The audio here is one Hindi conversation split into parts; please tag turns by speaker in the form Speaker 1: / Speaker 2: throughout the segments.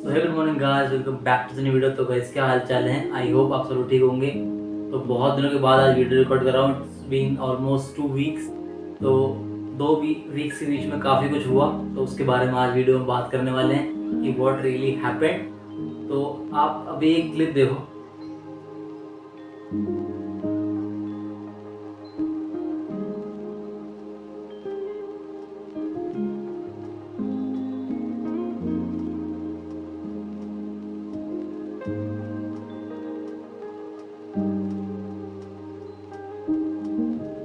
Speaker 1: So hey good morning guys, welcome back to the new video. तो गाइस क्या हाल चाल है? आई होप आप सब लोग ठीक होंगे। तो बहुत दिनों के बाद आज वीडियो रिकॉर्ड कर रहा हूँ। It's been almost 2 weeks. तो 2 वीक्स के बीच में काफ़ी कुछ हुआ, तो उसके बारे में आज वीडियो में बात करने वाले हैं कि व्हाट रियली हैपेंड। तो आप अभी एक क्लिप देखो।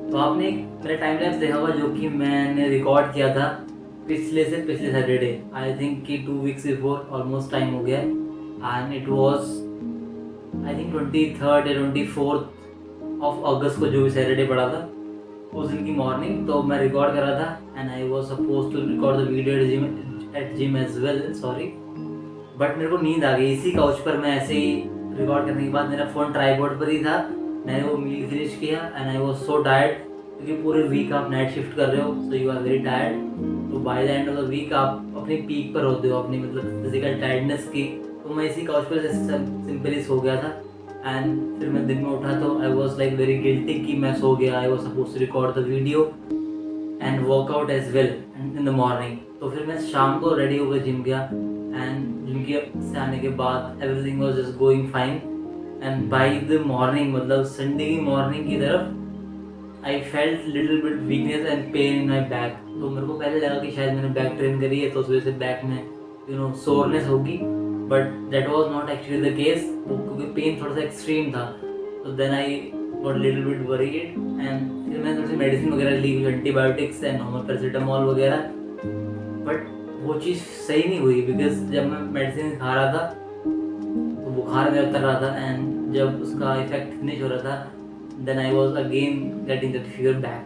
Speaker 1: तो आपने मेरा टाइम लैप्स देखा होगा जो कि मैंने रिकॉर्ड किया था पिछले सैटरडे। आई थिंक कि 2 वीक्स बिफोर ऑलमोस्ट टाइम हो गया है। And it was I think 23rd या 24th ऑफ अगस्त को, जो भी सैटरडे पड़ा था उस दिन की मॉर्निंग। तो मैं रिकॉर्ड कर रहा था and I was suppose to record the video at gym as well, sorry. But मेरे को नींद आ गई इसी काउच पर। मैं ऐसे ही रिकॉर्ड करने के बाद मेरा फ़ोन ट्राईपॉड पर ही था। मैंने वो मील फिनिश किया and I was so tired, क्योंकि पूरे वीक आप नाइट शिफ्ट कर रहे हो, so you are very tired. तो by the end of the week आप अपनी पीक पर होते हो, अपनी मतलब फिजिकल टायर्डनेस की। तो मैं इसी काउच पर सिंपली सो गया था। एंड फिर मैं दिन में उठा तो I was like very guilty कि मैं सो गया। I was suppose to record the video and workout as well in the morning. तो फिर मैं शाम को रेडी होकर जिम गया एंड जिम के से आने के बाद everything was just going fine. And by the morning, मतलब संडे की मॉर्निंग की तरफ, I felt little bit weakness and pain in my back. तो मेरे को पहले लगा कि शायद मैंने बैक ट्रेन करी है तो उस वजह से बैक में सोरनेस होगी, but that was not actually the case. वो क्योंकि पेन थोड़ा सा एक्सट्रीम था, तो then I got little bit worried and फिर मैंने थोड़ी सी मेडिसिन वगैरह ली, एंटीबायोटिक्स एंड नॉर्मल पैरासीटामोल वगैरह। बट वो चीज़ सही नहीं हुई, बिकॉज जब मैं मेडिसिन खा रहा था तो बुखार मेरा उतर रहा था एंड जब उसका इफेक्ट फिनिश हो रहा था then I was again getting that fever back.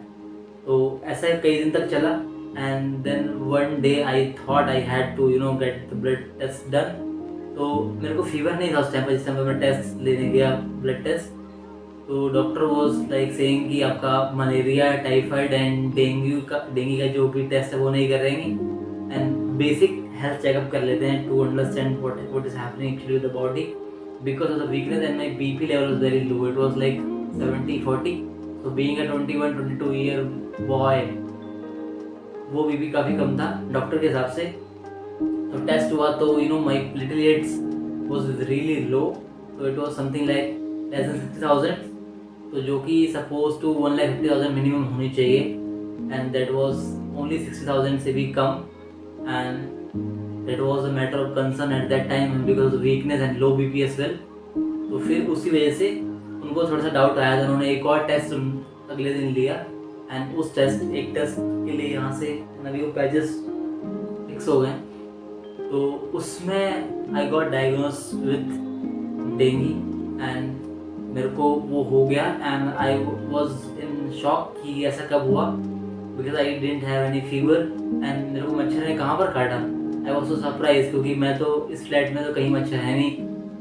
Speaker 1: तो ऐसा कई दिन तक चला and then one day I thought I had to get the blood test done. तो मेरे को फीवर नहीं था उस टाइम पर, जिस टाइम पर मैं टेस्ट लेने गया ब्लड टेस्ट। तो डॉक्टर वॉज लाइक सेइंग कि आपका मलेरिया, टाइफाइड एंड डेंगू का जो भी टेस्ट है वो नहीं करेंगे एंड बेसिक हेल्थ चेकअप कर लेते हैं to understand what is happening actually with the body. Because of the weakness and my BP level was very low, it was like 70-40। तो बीइंग अ 21-22 ईयर बॉय, वो बीपी काफ़ी कम था डॉक्टर के हिसाब से। तो टेस्ट हुआ तो माई प्लेटलेट्स वाज रियली लो। तो it was something like less than 60,000, तो जो कि सपोज टू 1,50,000 मिनिमम होनी चाहिए एंड दैट वाज ओनली 60,000 से भी कम। And that was a matter of concern at that time because of weakness and low BP as well. तो फिर उसी वजह से उनको थोड़ा सा डाउट आया था, उन्होंने एक और टेस्ट अगले दिन लिया एंड उस एक टेस्ट के लिए यहाँ से अभी वो पैजेस फिक्स हो गए। तो उसमें I got diagnose with dinghy and मेरे को वो हो गया and I was in shock कि ऐसा कब हुआ, because I didn't have any fever and मेरे को मच्छर ने कहाँ पर काटा। आई वॉज सो सरप्राइज, क्योंकि मैं तो इस फ्लैट में तो कहीं मच्छर है नहीं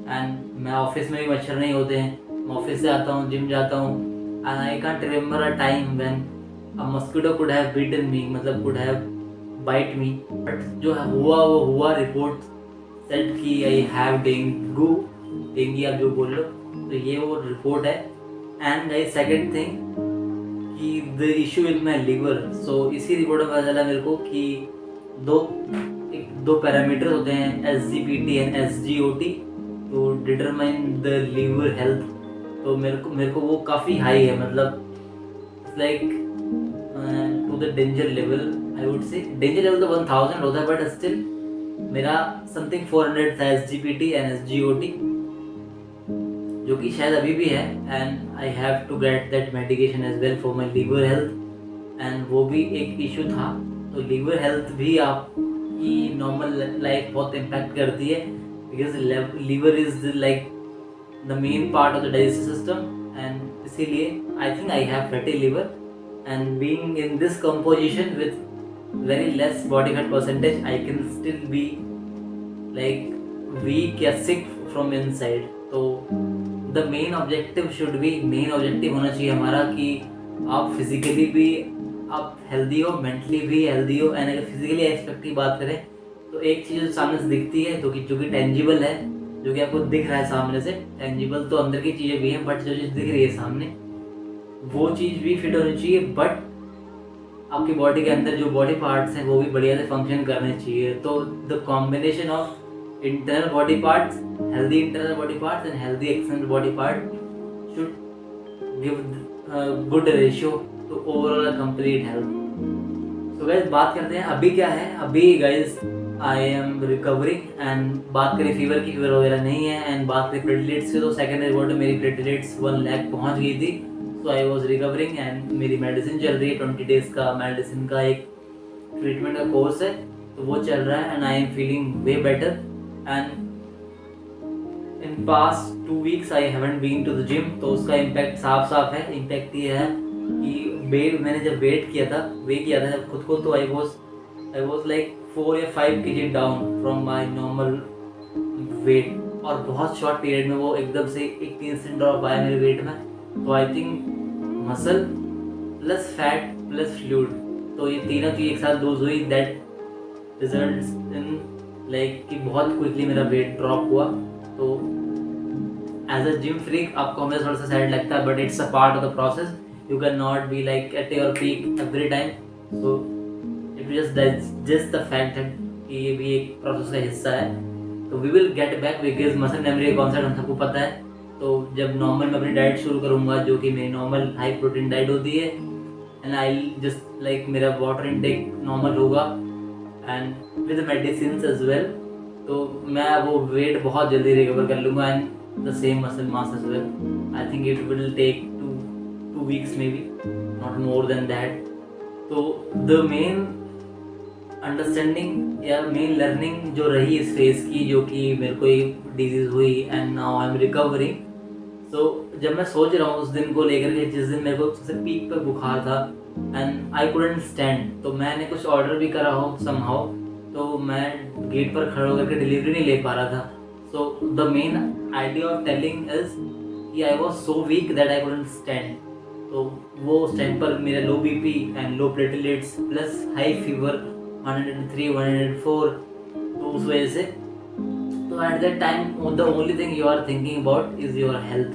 Speaker 1: एंड मैं ऑफिस में भी मच्छर नहीं होते हैं। मैं ऑफिस से आता हूँ, जिम जाता हूँ and I can't remember a time when a mosquito could have beaten me, मतलब could have bite me. But जो हुआ वो हुआ। रिपोर्ट सेट कि आई हैव डेंगी आप जो बोल लो, तो ये वो रिपोर्ट है। एंड गाइस सेकंड थिंग कि the issue with my liver. So इसी रिपोर्ट में पता चला मेरे को कि दो पैरामीटर होते हैं, SGPT and SGOT, to determine the liver health. तो मेरे को वो काफ़ी हाई है, मतलब like to the danger level. I would say danger level तो 1000 होता है, बट स्टिल मेरा समथिंग 400 था SGPT एंड SGOT, जो कि शायद अभी भी है। And I have to get that medication as well for my liver health and वो भी एक इशू था। तो लीवर हेल्थ भी आपकी नॉर्मल लाइफ बहुत इम्पैक्ट करती है, because liver is like the main part of the digestive system and इसीलिए I think I have fatty liver and being in this composition with very less body fat percentage, I can still be like weak या sick from inside. तो the main objective होना चाहिए हमारा कि आप फिजिकली भी आप हेल्दी हो, मेंटली भी हेल्दी हो। एंड अगर फिजिकली एस्पेक्ट की बात करें तो तो एक चीज़ जो सामने से दिखती है तो कि जो कि टेंजिबल है, जो कि आपको दिख रहा है सामने से, टेंजिबल तो अंदर की चीज़ें भी हैं, बट जो चीज़ दिख रही है सामने वो चीज़ भी फिट होनी चाहिए, बट आपकी बॉडी के अंदर जो बॉडी पार्ट्स हैं वो भी बढ़िया से फंक्शन करने चाहिए। तो the combination of internal body parts, healthy internal body parts and healthy external body part should give good ratio two overall complete health. तो गाइस बात करते हैं अभी क्या है। अभी guys I am recovering and बात करें फीवर की, फीवर वगैरह नहीं है। एंड बात करें प्लेटलेट्स की तो सेकेंड रिपोर्ट में मेरी प्लेटलेट्स 1 लाख पहुंच गई थी। सो आई वॉज रिकवरिंग एंड मेरी मेडिसिन चल रही है, 20 डेज का मेडिसिन का एक ट्रीटमेंट का कोर्स है, तो वो चल रहा है and I am feeling way better. And in past 2 weeks I haven't been to the gym, तो उसका इम्पैक्ट साफ है। इम्पैक्ट ये है कि मैंने जब वेट किया था जब खुद को, तो आई वॉज लाइक 4 या 5 kg down from my normal weight, और बहुत शॉर्ट पीरियड में वो एकदम से 18% ड्रॉप आया मेरे वेट में। तो I think muscle plus fat plus fluid, तो ये तीनों चीज़ एक साथ लूज हुई, दैट रिजल्ट्स इन लाइक कि बहुत क्विकली मेरा वेट ड्रॉप हुआ। तो एज अ जिम फ्रीक आपको हमें थोड़ा सा सैड लगता है, but it's a part of the process. You can not be like at your peak every time, so it just the fact है कि ये भी एक प्रोसेस का हिस्सा है। तो we will get back because muscle memory concept हम सबको पता है। तो जब नॉर्मल मैं अपनी डाइट शुरू करूँगा, जो कि मेरी नॉर्मल हाई प्रोटीन डाइट होती है, एंड आई जस्ट लाइक मेरा वाटर इनटेक नॉर्मल होगा and with medicine as well, तो मैं वो वेट बहुत जल्दी रिकवर कर लूँगा and the same muscle mass as well. I think it will take 2 weeks maybe, not more than that. तो द मेन अंडरस्टैंडिंग या मेन लर्निंग जो रही इस फेज की, जो कि मेरे को एक डिजीज़ हुई and now I am recovering. तो जब मैं सोच रहा हूँ उस दिन को लेकर के, जिस दिन मेरे को सबसे पीक पर बुखार था एंड आई कुडंट स्टैंड, तो मैंने कुछ ऑर्डर भी करा हो समहाउ, तो मैं गेट पर खड़ा होकर के डिलीवरी नहीं ले पा रहा था। So the main idea of telling is कि I was so weak that I couldn't stand. तो वो उस टाइम पर मेरा low BP and low platelets plus high fever 103 104, तो उस वजह से, तो at that time the only thing you are thinking about is your health,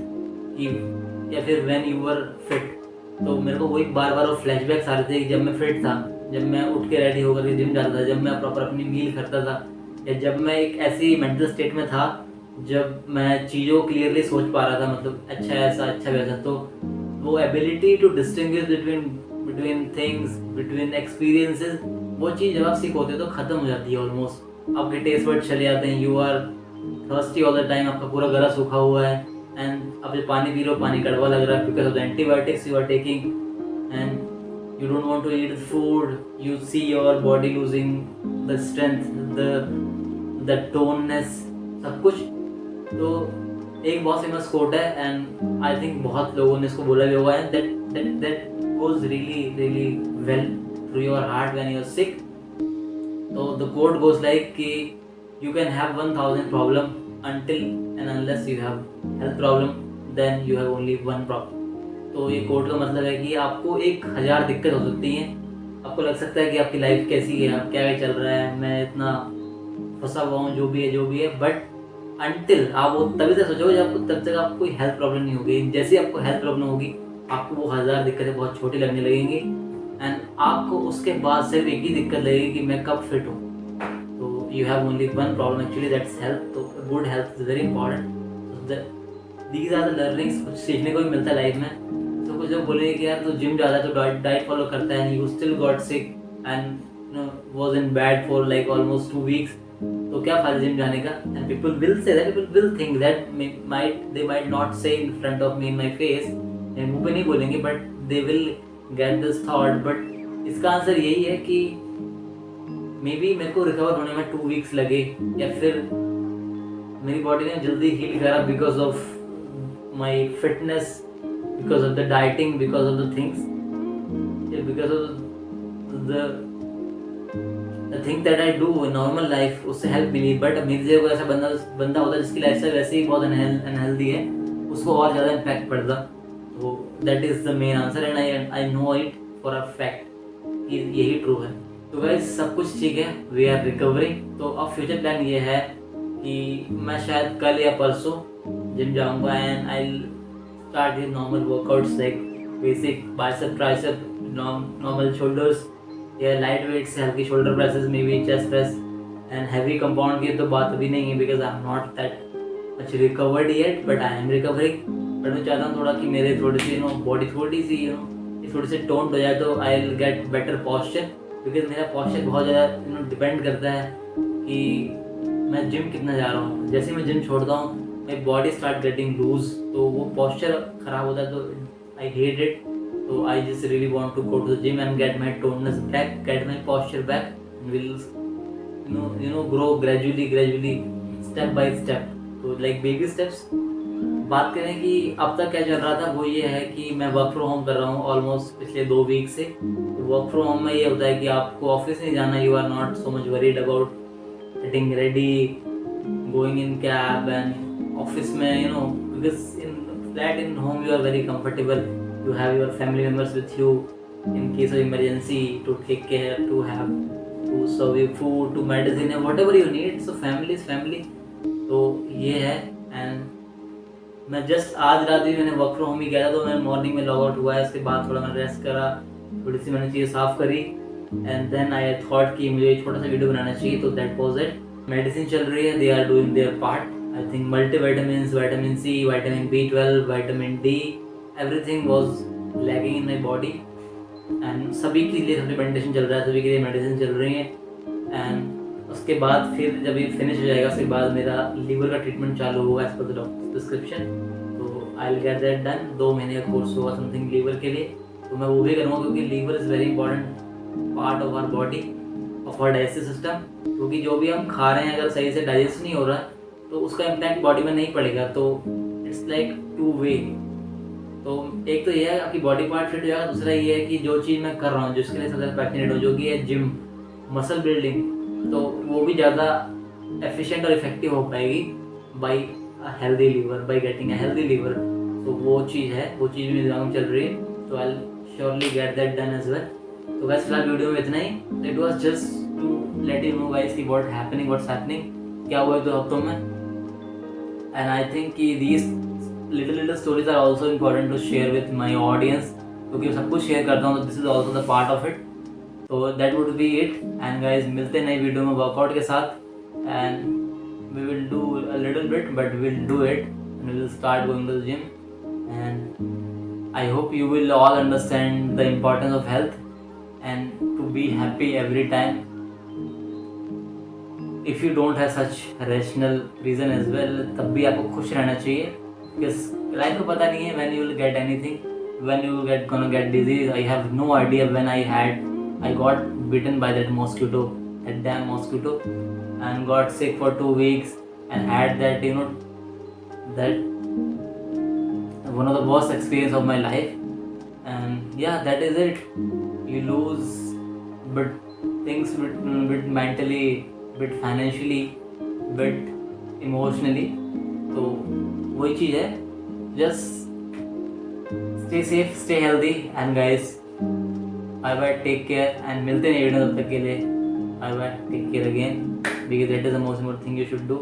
Speaker 1: या फिर व्हेन यू वर फिट। तो मेरे को वही बार बार वो फ्लैशबैक्स आ रहे थे कि जब मैं फिट था, जब मैं उठ के रेडी होकर के जिम जाता था, जब मैं प्रॉपर अपनी मील करता था, या जब मैं एक ऐसी मेंटल स्टेट में था जब मैं चीज़ों को क्लियरली सोच पा रहा था, मतलब अच्छा ऐसा अच्छा वैसा। तो वो ability to distinguish between things, between experiences, वो चीज़ जब आप सीख होते हो तो ख़त्म हो जाती है ऑलमोस्ट। आपके टेस्ट बड चले जाते हैं, you are thirsty all the time, आपका पूरा गला सूखा हुआ है एंड आप जब पानी पी रहे हो पानी कड़वा लग रहा है because of the antibiotics you are taking, and you don't want to eat food, you see your body losing the strength, the toneness, सब कुछ। तो एक बहुत फेमस कोट है एंड आई थिंक बहुत लोगों ने इसको बोला भी होगा, and that goes really well through your heart when you are sick. तो द कोट गोज लाइक कि you can have 1000 problem until and unless you have health problem, then you have only one problem. तो ये कोट का मतलब है कि आपको 1000 दिक्कत हो सकती हैं, आपको लग सकता है कि आपकी लाइफ कैसी है, अब क्या चल रहा है, मैं इतना फंसा हुआ हूँ, जो भी है, बट अनटिल आप वो तभी तक सोचोगे जब तब तक आपको कोई हेल्थ प्रॉब्लम नहीं होगी। जैसे आपको हेल्थ प्रॉब्लम होगी आपको वो 1000 दिक्कतें बहुत छोटी लगने लगेंगी एंड आपको उसके बाद सिर्फ एक ही दिक्कत लगेगी कि मैं कब फिट हूँ। तो you have only one problem actually, that's health. तो good health is very important. These are the learnings, कुछ सीखने को भी मिलता है लाइफ में। तो कुछ लोग बोलेंगे कि यार तू जिम जाता है तो डाइट फॉलो करता है and you still got sick and was in bad for like almost 2 weeks, तो क्या फायदा जिम जाने का? And people will say that, people will think that, they might not say in front of me in my face, मेरे मुंह पे नहीं बोलेंगे, but they will get this thought. But इसका आंसर यही है कि मे बी मेरे को रिकवर होने में 2 weeks लगे, या फिर मेरी बॉडी ने जल्दी हील करा because of my fitness, because of the dieting, because of the things, because of the thing that I do in normal life, उससे हेल्प मिली। बट मेरी जगह कोई ऐसा बंदा होता है जिसकी लाइफ स्टाइल वैसे ही बहुत अनहेल्दी है, उसको और ज़्यादा इम्पैक्ट पड़ता। तो that is the main answer and I know it for a fact कि यही ट्रू है। तो गाइस सब कुछ ठीक है, वी आर रिकवरिंग। तो अब फ्यूचर प्लान ये है कि मैं शायद कल या परसों जिम जाऊंगा and I start his normal workouts like basic bicep tricep, normal shoulders या लाइट वेट से हल्की shoulder presses, may be chest press. And heavy compound की तो बात अभी नहीं है because I am not that much recovered yet, but I am recovering. But मैं चाहता हूँ थोड़ा कि मेरे थोड़ी सी बॉडी थोड़ी सी थोड़ी सी टोन्ड हो जाए तो I will get better posture. Because मेरा पॉस्चर बहुत ज़्यादा डिपेंड करता है कि मैं जिम कितना जा रहा हूँ। जैसे मैं जिम छोड़ता हूँ my body start getting loose, तो वो पॉस्चर ख़राब होता है, तो आई हेट इट। तो I just really want to go to the gym and get my toneness back, get my posture back, will grow gradually step by step. तो लाइक बेबी स्टेप्स। बात करें कि अब तक क्या चल रहा था, वो ये है कि मैं वर्क फ्रॉम होम कर रहा हूँ ऑलमोस्ट पिछले 2 वीक से। तो वर्क फ्रॉम होम में ये होता है कि आपको ऑफिस नहीं जाना, you are not so much worried about getting ready, going in cab and office में because in flat in home you are very comfortable, you have your family members with you in case of emergency to take care, to have to serve you food, to medicine and whatever you need. So family is family. तो ये है। एंड मैं जस्ट आज रात भी मैंने वर्क फ्रॉम होम ही किया था, तो मैं मॉर्निंग में लॉग आउट हुआ है, उसके बाद थोड़ा मैंने रेस्ट करा, थोड़ी सी मैंने चीज़ें साफ़ करी एंड देन आई थॉट कि मुझे छोटा सा वीडियो बनाना चाहिए। तो दैट वाज इट। मेडिसिन चल रही है, they are doing their part. I think multivitamins, vitamin C, vitamin B12, vitamin D, everything was lagging in my body and सभी के लिए सप्लीमेंटेशन चल रहा है, सभी के लिए मेडिसिन चल रही है। एंड उसके बाद फिर जब ये फिनिश हो जाएगा उसके बाद मेरा लीवर का ट्रीटमेंट चालू होगा as per the doctor prescription. तो I will get that done. 2 महीने का कोर्स होगा समथिंग लीवर के लिए, तो मैं वो भी करूँगा क्योंकि liver is very important part of our body, of our digestive system. क्योंकि जो भी हम खा रहे हैं अगर सही से डाइजेस्ट नहीं हो रहा तो उसका इम्पैक्ट बॉडी में नहीं पड़ेगा। तो इट्स लाइक 2 वे। तो एक तो ये है आपकी बॉडी पार्ट फिट हो जाएगा, दूसरा ये है कि जो चीज़ मैं कर रहा हूँ जिसके लिए सबसे पैशनेट हूँ, जो कि है जिम, मसल बिल्डिंग, तो वो भी ज़्यादा एफिशिएंट और इफेक्टिव हो पाएगी by healthy liver, by getting a healthy liver. तो वो चीज़ है, वो चीज़ भी मेरे दिमाग में चल रही है। तो I surely get that done as well. तो गाइस फिलहाल वीडियो में इतना ही। It was just to let you know guys कि व्हाट्स हैपनिंग, क्या हुआ 2 हफ्तों में। एंड आई थिंक कि these little stories are also important to share with my audience, क्योंकि सब कुछ शेयर करता हूँ तो this is also the part of it. तो that would be it. And guys मिलते हैं नई वीडियो में वर्कआउट के साथ and we will do a little bit but we will do it and we will start going to the gym. And I hope you will all understand the importance of health and to be happy every time. If you don't have such rational reason as well, तब भी आपको खुश रहना चाहिए because life को पता नहीं है when you will get anything, when you will gonna get disease. I have no idea when I got bitten by that mosquito, that damn mosquito, and got sick for 2 weeks and had that that one of the worst experience of my life. And yeah, that is it. You lose but things bit mentally, bit financially, bit emotionally. तो वही चीज़ है, just stay safe, stay healthy and guys bye bye, take care and मिलते हैं वीडियो तब तक के लिए। Bye bye, take care again because that is the most important thing you should do.